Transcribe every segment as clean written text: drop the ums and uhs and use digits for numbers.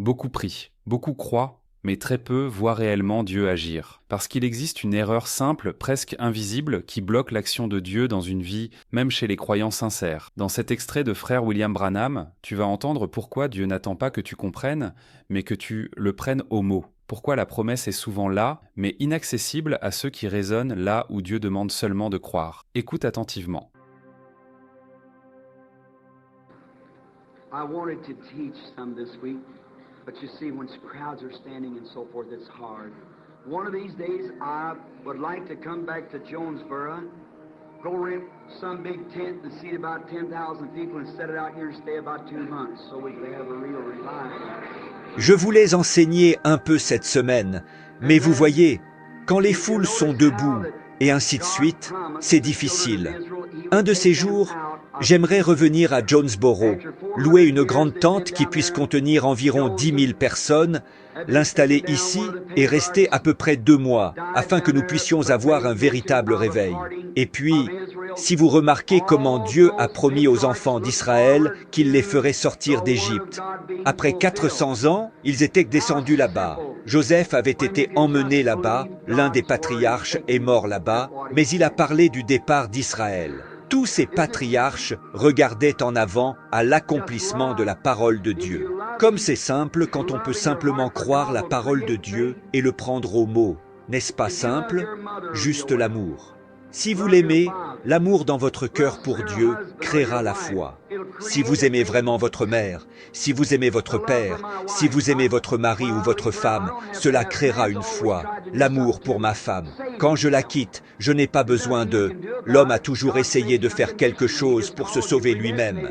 Beaucoup prient, beaucoup croient, mais très peu voient réellement Dieu agir. Parce qu'il existe une erreur simple, presque invisible, qui bloque l'action de Dieu dans une vie, même chez les croyants sincères. Dans cet extrait de Frère William Branham, tu vas entendre pourquoi Dieu n'attend pas que tu comprennes, mais que tu le prennes au mot. Pourquoi la promesse est souvent là, mais inaccessible à ceux qui raisonnent là où Dieu demande seulement de croire. Écoute attentivement. I wanted to teach some this week, but you see, when crowds are standing and so forth, it's hard. One of these days, I would like to come back to Jonesboro, go rent some big tent and seat about 10,000 people and set it out here and stay about 2 months so we could have a real revival. Je voulais enseigner un peu cette semaine, mais vous voyez, quand les foules sont debout et ainsi de suite, c'est difficile. Un de ces jours, j'aimerais revenir à Jonesboro, louer une grande tente qui puisse contenir environ 10 000 personnes, l'installer ici et rester à peu près 2 mois, afin que nous puissions avoir un véritable réveil. Et puis, si vous remarquez comment Dieu a promis aux enfants d'Israël qu'il les ferait sortir d'Égypte, après 400 ans, ils étaient descendus là-bas. Joseph avait été emmené là-bas, l'un des patriarches est mort là-bas, mais il a parlé du départ d'Israël. Tous ces patriarches regardaient en avant à l'accomplissement de la parole de Dieu. Comme c'est simple quand on peut simplement croire la parole de Dieu et le prendre au mot. N'est-ce pas simple? Juste l'amour. Si vous l'aimez, l'amour dans votre cœur pour Dieu créera la foi. Si vous aimez vraiment votre mère, si vous aimez votre père, si vous aimez votre mari ou votre femme, cela créera une foi, l'amour pour ma femme. Quand je la quitte, je n'ai pas besoin de... L'homme a toujours essayé de faire quelque chose pour se sauver lui-même.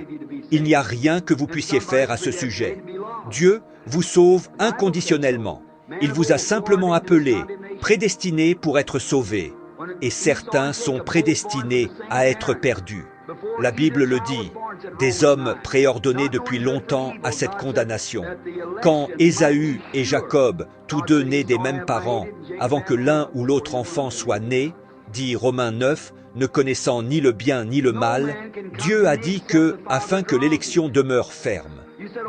Il n'y a rien que vous puissiez faire à ce sujet. Dieu vous sauve inconditionnellement. Il vous a simplement appelé, prédestiné pour être sauvé. Et certains sont prédestinés à être perdus. La Bible le dit, des hommes préordonnés depuis longtemps à cette condamnation. Quand Ésaü et Jacob, tous deux nés des mêmes parents, avant que l'un ou l'autre enfant soit né, dit Romains 9, ne connaissant ni le bien ni le mal, Dieu a dit que, afin que l'élection demeure ferme.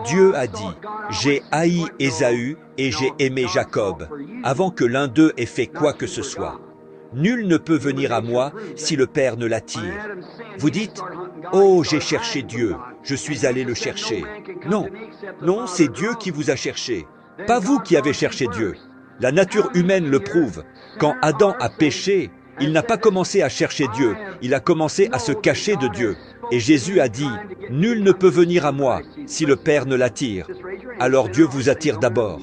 Dieu a dit, j'ai haï Ésaü et j'ai aimé Jacob, avant que l'un d'eux ait fait quoi que ce soit. Nul ne peut venir à moi si le Père ne l'attire. Vous dites, « Oh, j'ai cherché Dieu, je suis allé le chercher. » Non, non, c'est Dieu qui vous a cherché. Pas vous qui avez cherché Dieu. La nature humaine le prouve. Quand Adam a péché, il n'a pas commencé à chercher Dieu, il a commencé à se cacher de Dieu. Et Jésus a dit, « Nul ne peut venir à moi si le Père ne l'attire. » Alors Dieu vous attire d'abord.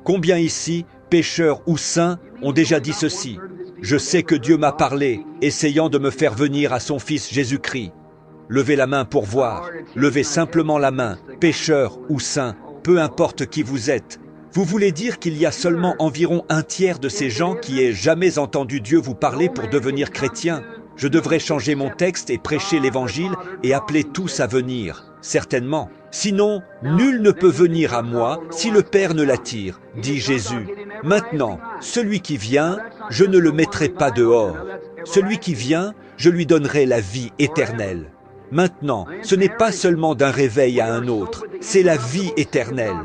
Combien ici, pécheurs ou saints, ont déjà dit ceci? Je sais que Dieu m'a parlé, essayant de me faire venir à son Fils Jésus-Christ. Levez la main pour voir. Levez simplement la main, pécheur ou saint, peu importe qui vous êtes. Vous voulez dire qu'il y a seulement environ 1/3 de ces gens qui aient jamais entendu Dieu vous parler pour devenir chrétiens? Je devrais changer mon texte et prêcher l'Évangile et appeler tous à venir. Certainement. Sinon, nul ne peut venir à moi si le Père ne l'attire, dit Jésus. Maintenant, celui qui vient, je ne le mettrai pas dehors. Celui qui vient, je lui donnerai la vie éternelle. Maintenant, ce n'est pas seulement d'un réveil à un autre, c'est la vie éternelle.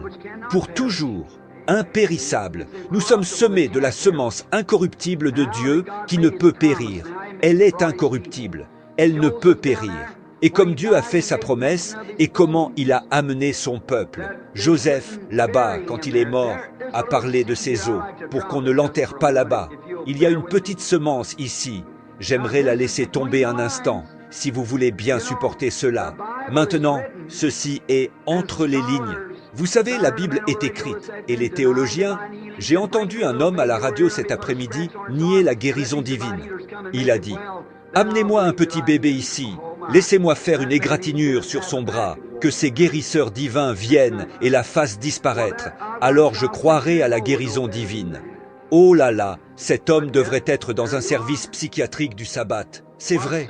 Pour toujours, impérissable, nous sommes semés de la semence incorruptible de Dieu qui ne peut périr. Elle est incorruptible, elle ne peut périr. Et comme Dieu a fait sa promesse, et comment il a amené son peuple. Joseph, là-bas, quand il est mort, a parlé de ses os, pour qu'on ne l'enterre pas là-bas. Il y a une petite semence ici. J'aimerais la laisser tomber un instant, si vous voulez bien supporter cela. Maintenant, ceci est entre les lignes. Vous savez, la Bible est écrite, et les théologiens... J'ai entendu un homme à la radio cet après-midi nier la guérison divine. Il a dit, « Amenez-moi un petit bébé ici, laissez-moi faire une égratignure sur son bras, que ces guérisseurs divins viennent et la fassent disparaître, alors je croirai à la guérison divine. » Oh là là, cet homme devrait être dans un service psychiatrique du sabbat. C'est vrai.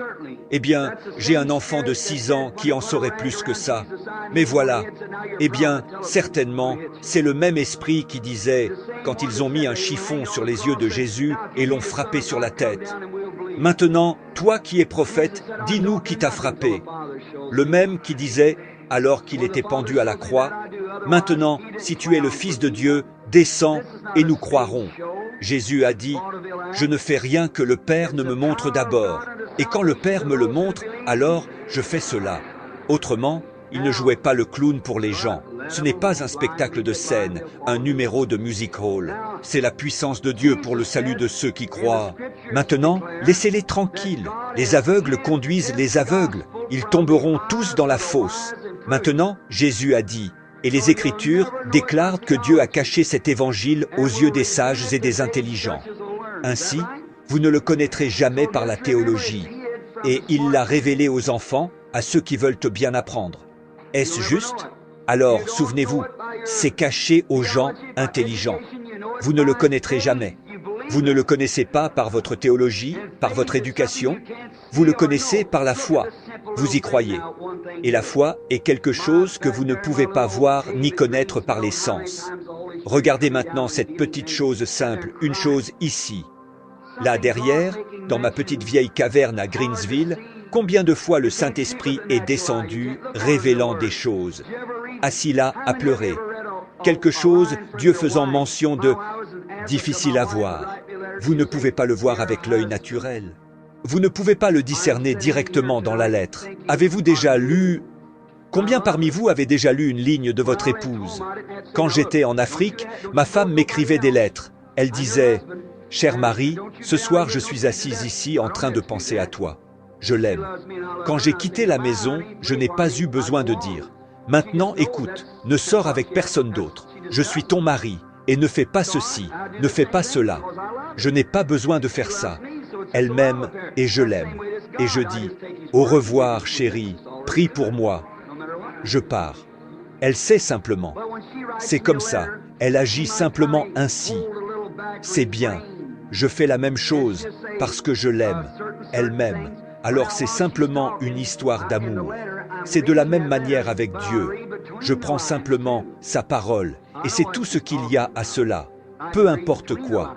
Eh bien, j'ai un enfant de 6 ans qui en saurait plus que ça. Mais voilà. Eh bien, certainement, c'est le même esprit qui disait, quand ils ont mis un chiffon sur les yeux de Jésus et l'ont frappé sur la tête. Maintenant, toi qui es prophète, dis-nous qui t'a frappé. Le même qui disait, alors qu'il était pendu à la croix, Maintenant, si tu es le Fils de Dieu, descends et nous croirons. Jésus a dit, « Je ne fais rien que le Père ne me montre d'abord, et quand le Père me le montre, alors je fais cela. » Autrement, il ne jouait pas le clown pour les gens. Ce n'est pas un spectacle de scène, un numéro de music hall. C'est la puissance de Dieu pour le salut de ceux qui croient. Maintenant, laissez-les tranquilles. Les aveugles conduisent les aveugles. Ils tomberont tous dans la fosse. Maintenant, Jésus a dit, et les Écritures déclarent que Dieu a caché cet évangile aux yeux des sages et des intelligents. Ainsi, vous ne le connaîtrez jamais par la théologie. Et il l'a révélé aux enfants, à ceux qui veulent bien apprendre. Est-ce juste? Alors, souvenez-vous, c'est caché aux gens intelligents. Vous ne le connaîtrez jamais. Vous ne le connaissez pas par votre théologie, par votre éducation. Vous le connaissez par la foi. Vous y croyez. Et la foi est quelque chose que vous ne pouvez pas voir ni connaître par les sens. Regardez maintenant cette petite chose simple, une chose ici. Là derrière, dans ma petite vieille caverne à Greensville, combien de fois le Saint-Esprit est descendu, révélant des choses. Assis là, à pleurer. Quelque chose, Dieu faisant mention de difficile à voir. Vous ne pouvez pas le voir avec l'œil naturel. Vous ne pouvez pas le discerner directement dans la lettre. Avez-vous déjà lu... Combien parmi vous avez déjà lu une ligne de votre épouse? Quand j'étais en Afrique, ma femme m'écrivait des lettres. Elle disait « Cher Marie, ce soir je suis assise ici en train de penser à toi. Je l'aime. Quand j'ai quitté la maison, je n'ai pas eu besoin de dire « Maintenant, écoute, ne sors avec personne d'autre. Je suis ton mari, et ne fais pas ceci, ne fais pas cela. Je n'ai pas besoin de faire ça. Elle m'aime et je l'aime. Et je dis « Au revoir, chérie, prie pour moi. » Je pars. Elle sait simplement. C'est comme ça. Elle agit simplement ainsi. C'est bien. Je fais la même chose parce que je l'aime. Elle m'aime. Alors c'est simplement une histoire d'amour. C'est de la même manière avec Dieu. Je prends simplement sa parole et c'est tout ce qu'il y a à cela. Peu importe quoi.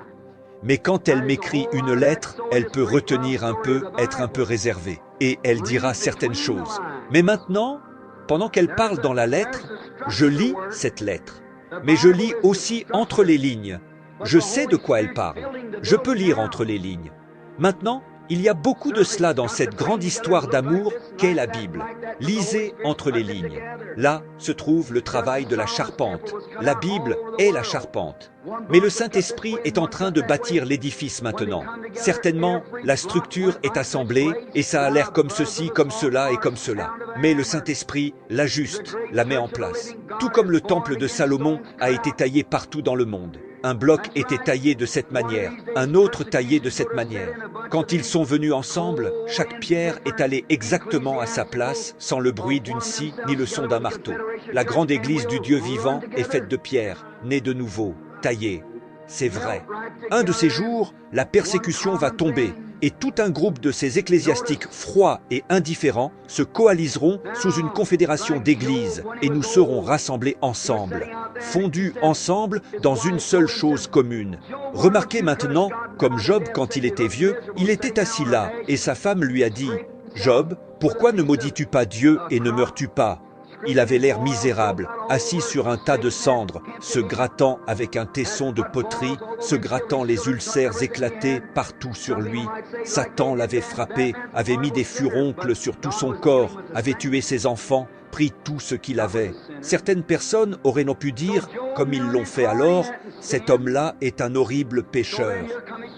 Mais quand elle m'écrit une lettre, elle peut retenir un peu, être un peu réservée. Et elle dira certaines choses. Mais maintenant, pendant qu'elle parle dans la lettre, je lis cette lettre. Mais je lis aussi entre les lignes. Je sais de quoi elle parle. Je peux lire entre les lignes. Maintenant, il y a beaucoup de cela dans cette grande histoire d'amour qu'est la Bible. Lisez entre les lignes. Là se trouve le travail de la charpente. La Bible est la charpente. Mais le Saint-Esprit est en train de bâtir l'édifice maintenant. Certainement, la structure est assemblée et ça a l'air comme ceci, comme cela et comme cela. Mais le Saint-Esprit l'ajuste, la met en place. Tout comme le temple de Salomon a été taillé partout dans le monde. Un bloc était taillé de cette manière, un autre taillé de cette manière. Quand ils sont venus ensemble, chaque pierre est allée exactement à sa place, sans le bruit d'une scie ni le son d'un marteau. La grande église du Dieu vivant est faite de pierres, nées de nouveau, taillées. C'est vrai. Un de ces jours, la persécution va tomber, et tout un groupe de ces ecclésiastiques froids et indifférents se coaliseront sous une confédération d'églises, et nous serons rassemblés ensemble, fondus ensemble dans une seule chose commune. Remarquez maintenant, comme Job quand il était vieux, il était assis là, et sa femme lui a dit « Job, pourquoi ne maudis-tu pas Dieu et ne meurs-tu pas ?» Il avait l'air misérable, assis sur un tas de cendres, se grattant avec un tesson de poterie, se grattant les ulcères éclatés partout sur lui. Satan l'avait frappé, avait mis des furoncles sur tout son corps, avait tué ses enfants, pris tout ce qu'il avait. Certaines personnes auraient non pu dire, comme ils l'ont fait alors, « Cet homme-là est un horrible pécheur ».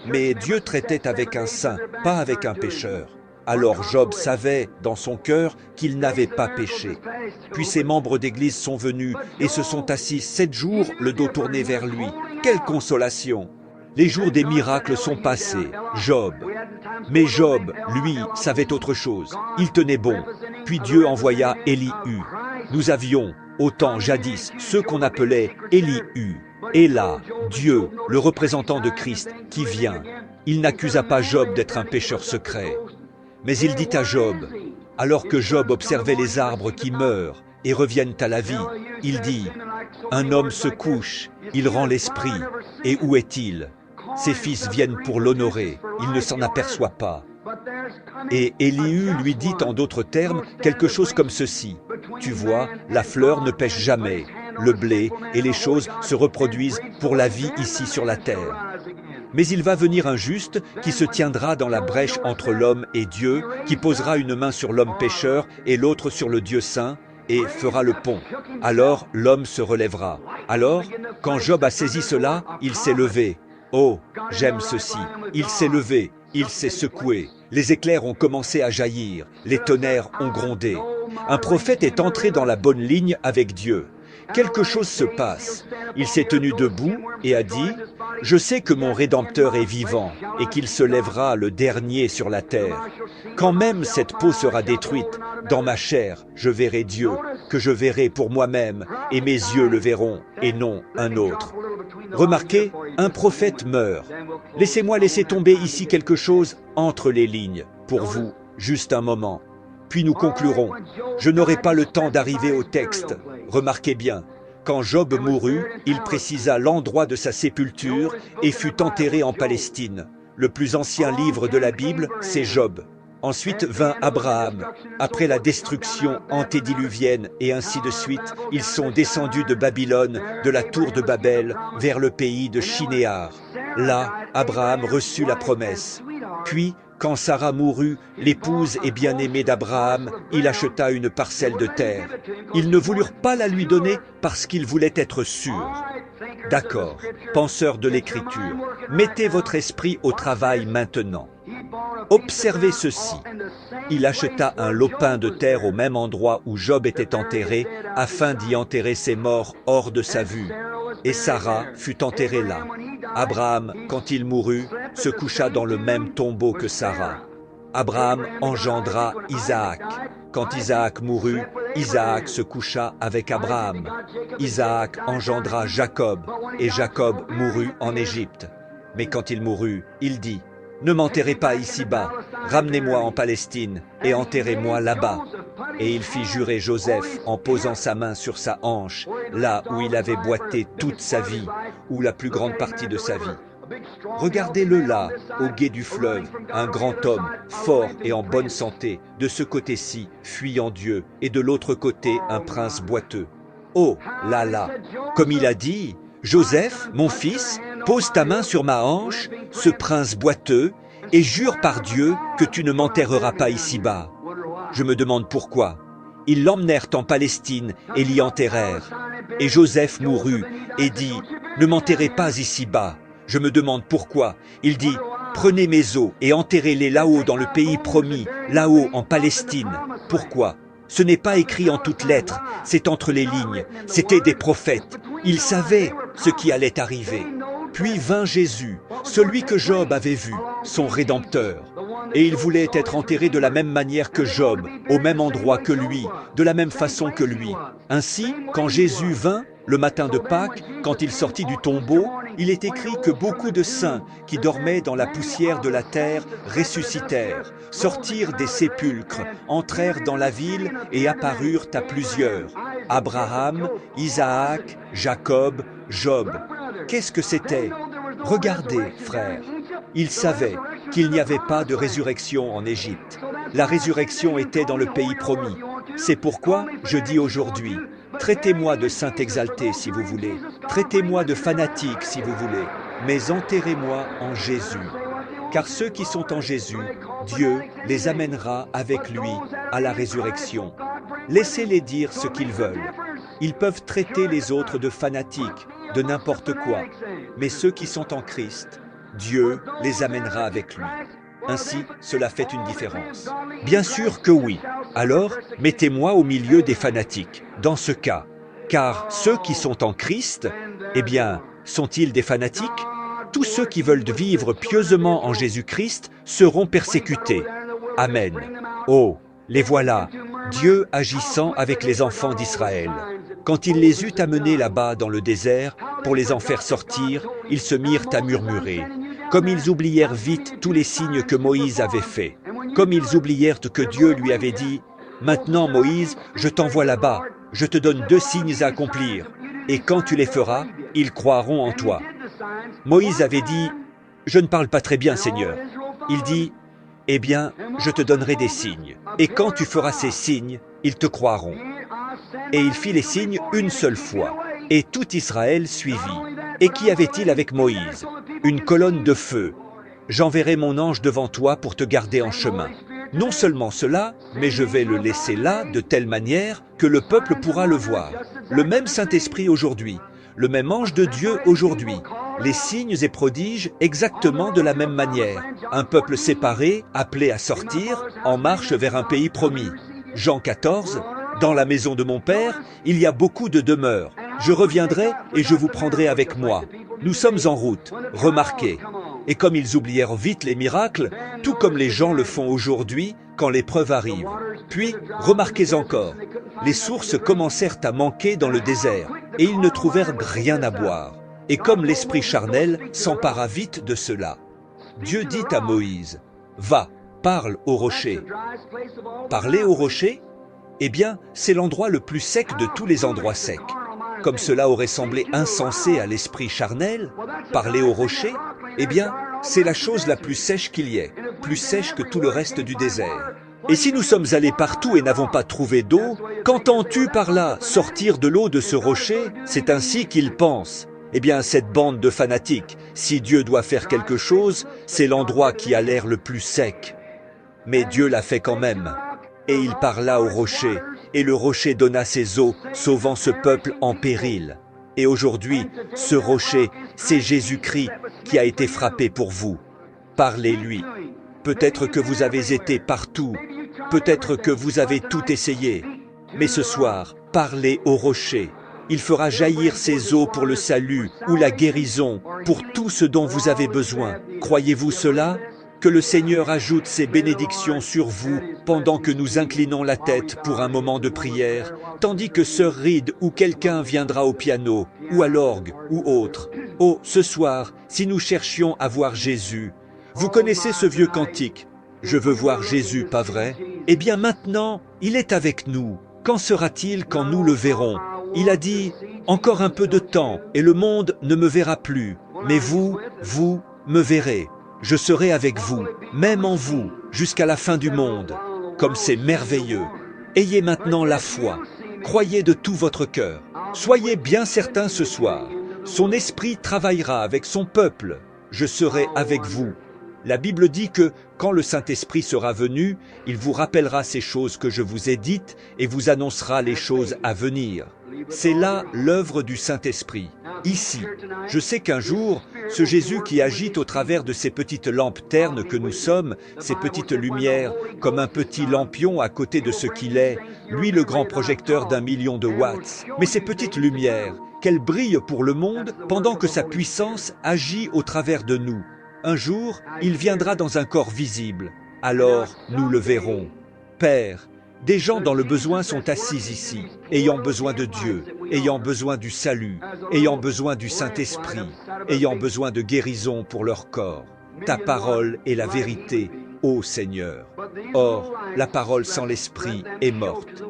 Mais Dieu traitait avec un saint, pas avec un pécheur. Alors Job savait dans son cœur qu'il n'avait pas péché. Puis ses membres d'église sont venus et se sont assis 7 jours, le dos tourné vers lui. Quelle consolation! Les jours des miracles sont passés. Job. Mais Job, lui, savait autre chose. Il tenait bon. Puis Dieu envoya Élihu. Nous avions, au temps jadis, ceux qu'on appelait Élihu. Et là, Dieu, le représentant de Christ, qui vient. Il n'accusa pas Job d'être un pécheur secret. Mais il dit à Job, alors que Job observait les arbres qui meurent et reviennent à la vie, il dit, « Un homme se couche, il rend l'esprit, et où est-il? Ses fils viennent pour l'honorer, il ne s'en aperçoit pas. » Et Élihu lui dit en d'autres termes quelque chose comme ceci, « Tu vois, la fleur ne pêche jamais, le blé et les choses se reproduisent pour la vie ici sur la terre. Mais il va venir un juste qui se tiendra dans la brèche entre l'homme et Dieu, qui posera une main sur l'homme pécheur et l'autre sur le Dieu saint, et fera le pont. Alors l'homme se relèvera. Alors, quand Job a saisi cela, il s'est levé. Oh, j'aime ceci. Il s'est levé, il s'est secoué. Les éclairs ont commencé à jaillir, les tonnerres ont grondé. Un prophète est entré dans la bonne ligne avec Dieu. Quelque chose se passe. Il s'est tenu debout et a dit « Je sais que mon Rédempteur est vivant et qu'il se lèvera le dernier sur la terre. Quand même cette peau sera détruite, dans ma chair, je verrai Dieu, que je verrai pour moi-même, et mes yeux le verront, et non un autre. » Remarquez, un prophète meurt. Laissez-moi laisser tomber ici quelque chose entre les lignes, pour vous, juste un moment. Puis nous conclurons. Je n'aurai pas le temps d'arriver au texte. Remarquez bien, quand Job mourut, il précisa l'endroit de sa sépulture et fut enterré en Palestine. Le plus ancien livre de la Bible, c'est Job. Ensuite vint Abraham. Après la destruction antédiluvienne et ainsi de suite, ils sont descendus de Babylone, de la tour de Babel, vers le pays de Shinéar. Là, Abraham reçut la promesse. Puis, quand Sarah mourut, l'épouse et bien-aimée d'Abraham, il acheta une parcelle de terre. Ils ne voulurent pas la lui donner parce qu'ils voulaient être sûrs. D'accord, penseurs de l'Écriture, mettez votre esprit au travail maintenant. Observez ceci. Il acheta un lopin de terre au même endroit où Job était enterré, afin d'y enterrer ses morts hors de sa vue. Et Sarah fut enterrée là. Abraham, quand il mourut, se coucha dans le même tombeau que Sarah. Abraham engendra Isaac. Quand Isaac mourut, Isaac se coucha avec Abraham. Isaac engendra Jacob, et Jacob mourut en Égypte. Mais quand il mourut, il dit « Ne m'enterrez pas ici-bas, ramenez-moi en Palestine et enterrez-moi là-bas. » Et il fit jurer Joseph en posant sa main sur sa hanche, là où il avait boité toute sa vie, ou la plus grande partie de sa vie. Regardez-le là, au gué du fleuve, un grand homme, fort et en bonne santé, de ce côté-ci, fuyant Dieu, et de l'autre côté, un prince boiteux. Oh, là là, comme il a dit, Joseph, mon fils, pose ta main sur ma hanche, ce prince boiteux, et jure par Dieu que tu ne m'enterreras pas ici-bas. Je me demande pourquoi. Ils l'emmenèrent en Palestine et l'y enterrèrent. Et Joseph mourut et dit, ne m'enterrez pas ici-bas. Je me demande pourquoi. Il dit, prenez mes os et enterrez-les là-haut dans le pays promis, là-haut en Palestine. Pourquoi? Ce n'est pas écrit en toutes lettres, c'est entre les lignes. C'étaient des prophètes. Ils savaient ce qui allait arriver. Puis vint Jésus, celui que Job avait vu, son Rédempteur. Et il voulait être enterré de la même manière que Job, au même endroit que lui, de la même façon que lui. Ainsi, quand Jésus vint, le matin de Pâques, quand il sortit du tombeau, il est écrit que beaucoup de saints qui dormaient dans la poussière de la terre ressuscitèrent, sortirent des sépulcres, entrèrent dans la ville et apparurent à plusieurs. Abraham, Isaac, Jacob, Job. Qu'est-ce que c'était? Regardez, frères, ils savaient qu'il n'y avait pas de résurrection en Égypte. La résurrection était dans le pays promis. C'est pourquoi je dis aujourd'hui, traitez-moi de saint exalté si vous voulez, traitez-moi de fanatique si vous voulez, mais enterrez-moi en Jésus. Car ceux qui sont en Jésus, Dieu les amènera avec lui à la résurrection. Laissez-les dire ce qu'ils veulent. Ils peuvent traiter les autres de fanatiques, de n'importe quoi, mais ceux qui sont en Christ, Dieu les amènera avec lui. Ainsi, cela fait une différence. Bien sûr que oui. Alors, mettez-moi au milieu des fanatiques, dans ce cas. Car ceux qui sont en Christ, eh bien, sont-ils des fanatiques? Tous ceux qui veulent vivre pieusement en Jésus-Christ seront persécutés. Amen. Oh, les voilà, Dieu agissant avec les enfants d'Israël. Quand il les eut amenés là-bas dans le désert, pour les en faire sortir, ils se mirent à murmurer. Comme ils oublièrent vite tous les signes que Moïse avait faits. Comme ils oublièrent que Dieu lui avait dit, « Maintenant, Moïse, je t'envoie là-bas, je te donne 2 signes à accomplir, et quand tu les feras, ils croiront en toi. » Moïse avait dit, « Je ne parle pas très bien, Seigneur. » Il dit, « Eh bien, je te donnerai des signes, et quand tu feras ces signes, ils te croiront. » Et il fit les signes une seule fois. Et tout Israël suivit. Et qu'y avait-il avec Moïse? Une colonne de feu. J'enverrai mon ange devant toi pour te garder en chemin. Non seulement cela, mais je vais le laisser là de telle manière que le peuple pourra le voir. Le même Saint-Esprit aujourd'hui, le même ange de Dieu aujourd'hui, les signes et prodiges exactement de la même manière. Un peuple séparé, appelé à sortir, en marche vers un pays promis. Jean 14, dans la maison de mon Père, il y a beaucoup de demeures. Je reviendrai et je vous prendrai avec moi. Nous sommes en route, remarquez. Et comme ils oublièrent vite les miracles, tout comme les gens le font aujourd'hui quand l'épreuve arrive. Puis, remarquez encore, les sources commencèrent à manquer dans le désert, et ils ne trouvèrent rien à boire. Et comme l'esprit charnel s'empara vite de cela, Dieu dit à Moïse, « Va, parle au rocher. » Parler au rocher? Eh bien, c'est l'endroit le plus sec de tous les endroits secs. Comme cela aurait semblé insensé à l'esprit charnel, parler au rocher, eh bien, c'est la chose la plus sèche qu'il y ait, plus sèche que tout le reste du désert. Et si nous sommes allés partout et n'avons pas trouvé d'eau, qu'entends-tu par là sortir de l'eau de ce rocher? C'est ainsi qu'ils pensent. Eh bien, cette bande de fanatiques, si Dieu doit faire quelque chose, c'est l'endroit qui a l'air le plus sec. Mais Dieu l'a fait quand même. Et il parla au rocher, et le rocher donna ses eaux, sauvant ce peuple en péril. Et aujourd'hui, ce rocher, c'est Jésus-Christ qui a été frappé pour vous. Parlez-lui. Peut-être que vous avez été partout, peut-être que vous avez tout essayé. Mais ce soir, parlez au rocher. Il fera jaillir ses eaux pour le salut ou la guérison, pour tout ce dont vous avez besoin. Croyez-vous cela? Que le Seigneur ajoute ses bénédictions sur vous pendant que nous inclinons la tête pour un moment de prière, tandis que Sœur Reed ou quelqu'un viendra au piano, ou à l'orgue, ou autre. Oh, ce soir, si nous cherchions à voir Jésus, vous connaissez ce vieux cantique, « Je veux voir Jésus, pas vrai ?» Eh bien maintenant, il est avec nous. Qu'en sera-t-il quand nous le verrons? Il a dit, « Encore un peu de temps, et le monde ne me verra plus, mais vous me verrez. » Je serai avec vous, même en vous, jusqu'à la fin du monde. Comme c'est merveilleux. Ayez maintenant la foi. Croyez de tout votre cœur. Soyez bien certains ce soir. Son esprit travaillera avec son peuple. Je serai avec vous. La Bible dit que, quand le Saint-Esprit sera venu, il vous rappellera ces choses que je vous ai dites et vous annoncera les choses à venir. C'est là l'œuvre du Saint-Esprit. Ici, je sais qu'un jour, ce Jésus qui agite au travers de ces petites lampes ternes que nous sommes, ces petites lumières, comme un petit lampion à côté de ce qu'il est, lui le grand projecteur d'1 million de watts, mais ces petites lumières, qu'elles brillent pour le monde pendant que sa puissance agit au travers de nous. Un jour, il viendra dans un corps visible. Alors, nous le verrons. Père, des gens dans le besoin sont assis ici, ayant besoin de Dieu, ayant besoin du salut, ayant besoin du Saint-Esprit, ayant besoin de guérison pour leur corps. Ta parole est la vérité, ô Seigneur. Or, la parole sans l'Esprit est morte.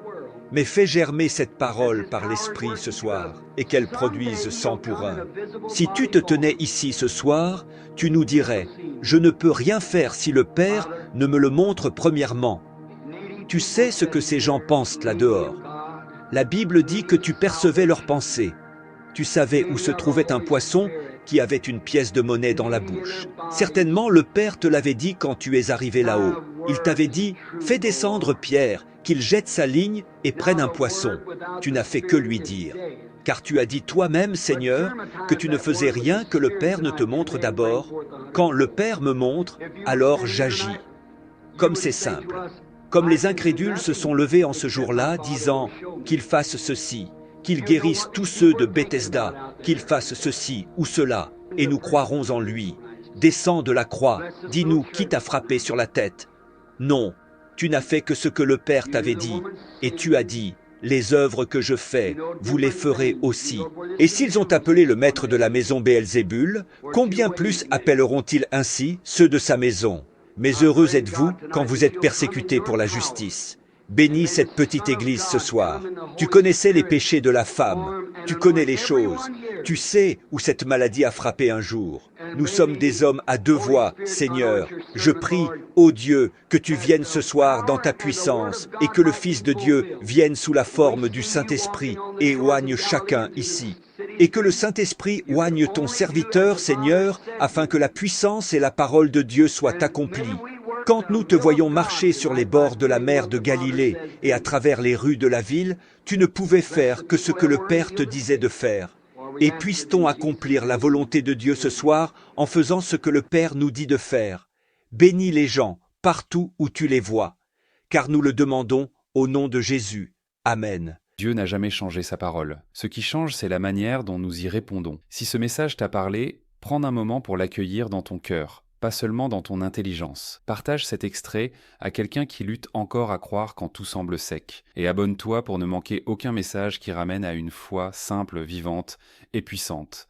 Mais fais germer cette parole par l'Esprit ce soir, et qu'elle produise 100 pour 1. Si tu te tenais ici ce soir, tu nous dirais, « Je ne peux rien faire si le Père ne me le montre premièrement. » Tu sais ce que ces gens pensent là-dehors. La Bible dit que tu percevais leurs pensées. Tu savais où se trouvait un poisson qui avait une pièce de monnaie dans la bouche. Certainement, le Père te l'avait dit quand tu es arrivé là-haut. Il t'avait dit, « Fais descendre Pierre, qu'il jette sa ligne et prenne un poisson. » Tu n'as fait que lui dire. Car tu as dit toi-même, Seigneur, que tu ne faisais rien que le Père ne te montre d'abord. Quand le Père me montre, alors j'agis. Comme c'est simple. Comme les incrédules se sont levés en ce jour-là, disant qu'ils fassent ceci, qu'ils guérissent tous ceux de Bethesda, qu'ils fassent ceci ou cela, et nous croirons en lui. Descends de la croix, dis-nous qui t'a frappé sur la tête. Non, tu n'as fait que ce que le Père t'avait dit, et tu as dit, les œuvres que je fais, vous les ferez aussi. Et s'ils ont appelé le maître de la maison Béelzébul, combien plus appelleront-ils ainsi ceux de sa maison? Mais heureux êtes-vous quand vous êtes persécutés pour la justice. Bénis cette petite église ce soir. Tu connaissais les péchés de la femme. Tu connais les choses. Tu sais où cette maladie a frappé un jour. Nous sommes des hommes à deux voix, Seigneur. Je prie, ô Dieu, que tu viennes ce soir dans ta puissance et que le Fils de Dieu vienne sous la forme du Saint-Esprit et éloigne chacun ici. et que le Saint-Esprit oigne ton serviteur, Seigneur, afin que la puissance et la parole de Dieu soient accomplies. Quand nous te voyons marcher sur les bords de la mer de Galilée et à travers les rues de la ville, tu ne pouvais faire que ce que le Père te disait de faire. Et puisse-t-on accomplir la volonté de Dieu ce soir en faisant ce que le Père nous dit de faire. Bénis les gens partout où tu les vois, car nous le demandons au nom de Jésus. Amen. Dieu n'a jamais changé sa parole. Ce qui change, c'est la manière dont nous y répondons. Si ce message t'a parlé, prends un moment pour l'accueillir dans ton cœur, pas seulement dans ton intelligence. Partage cet extrait à quelqu'un qui lutte encore à croire quand tout semble sec. Et abonne-toi pour ne manquer aucun message qui ramène à une foi simple, vivante et puissante.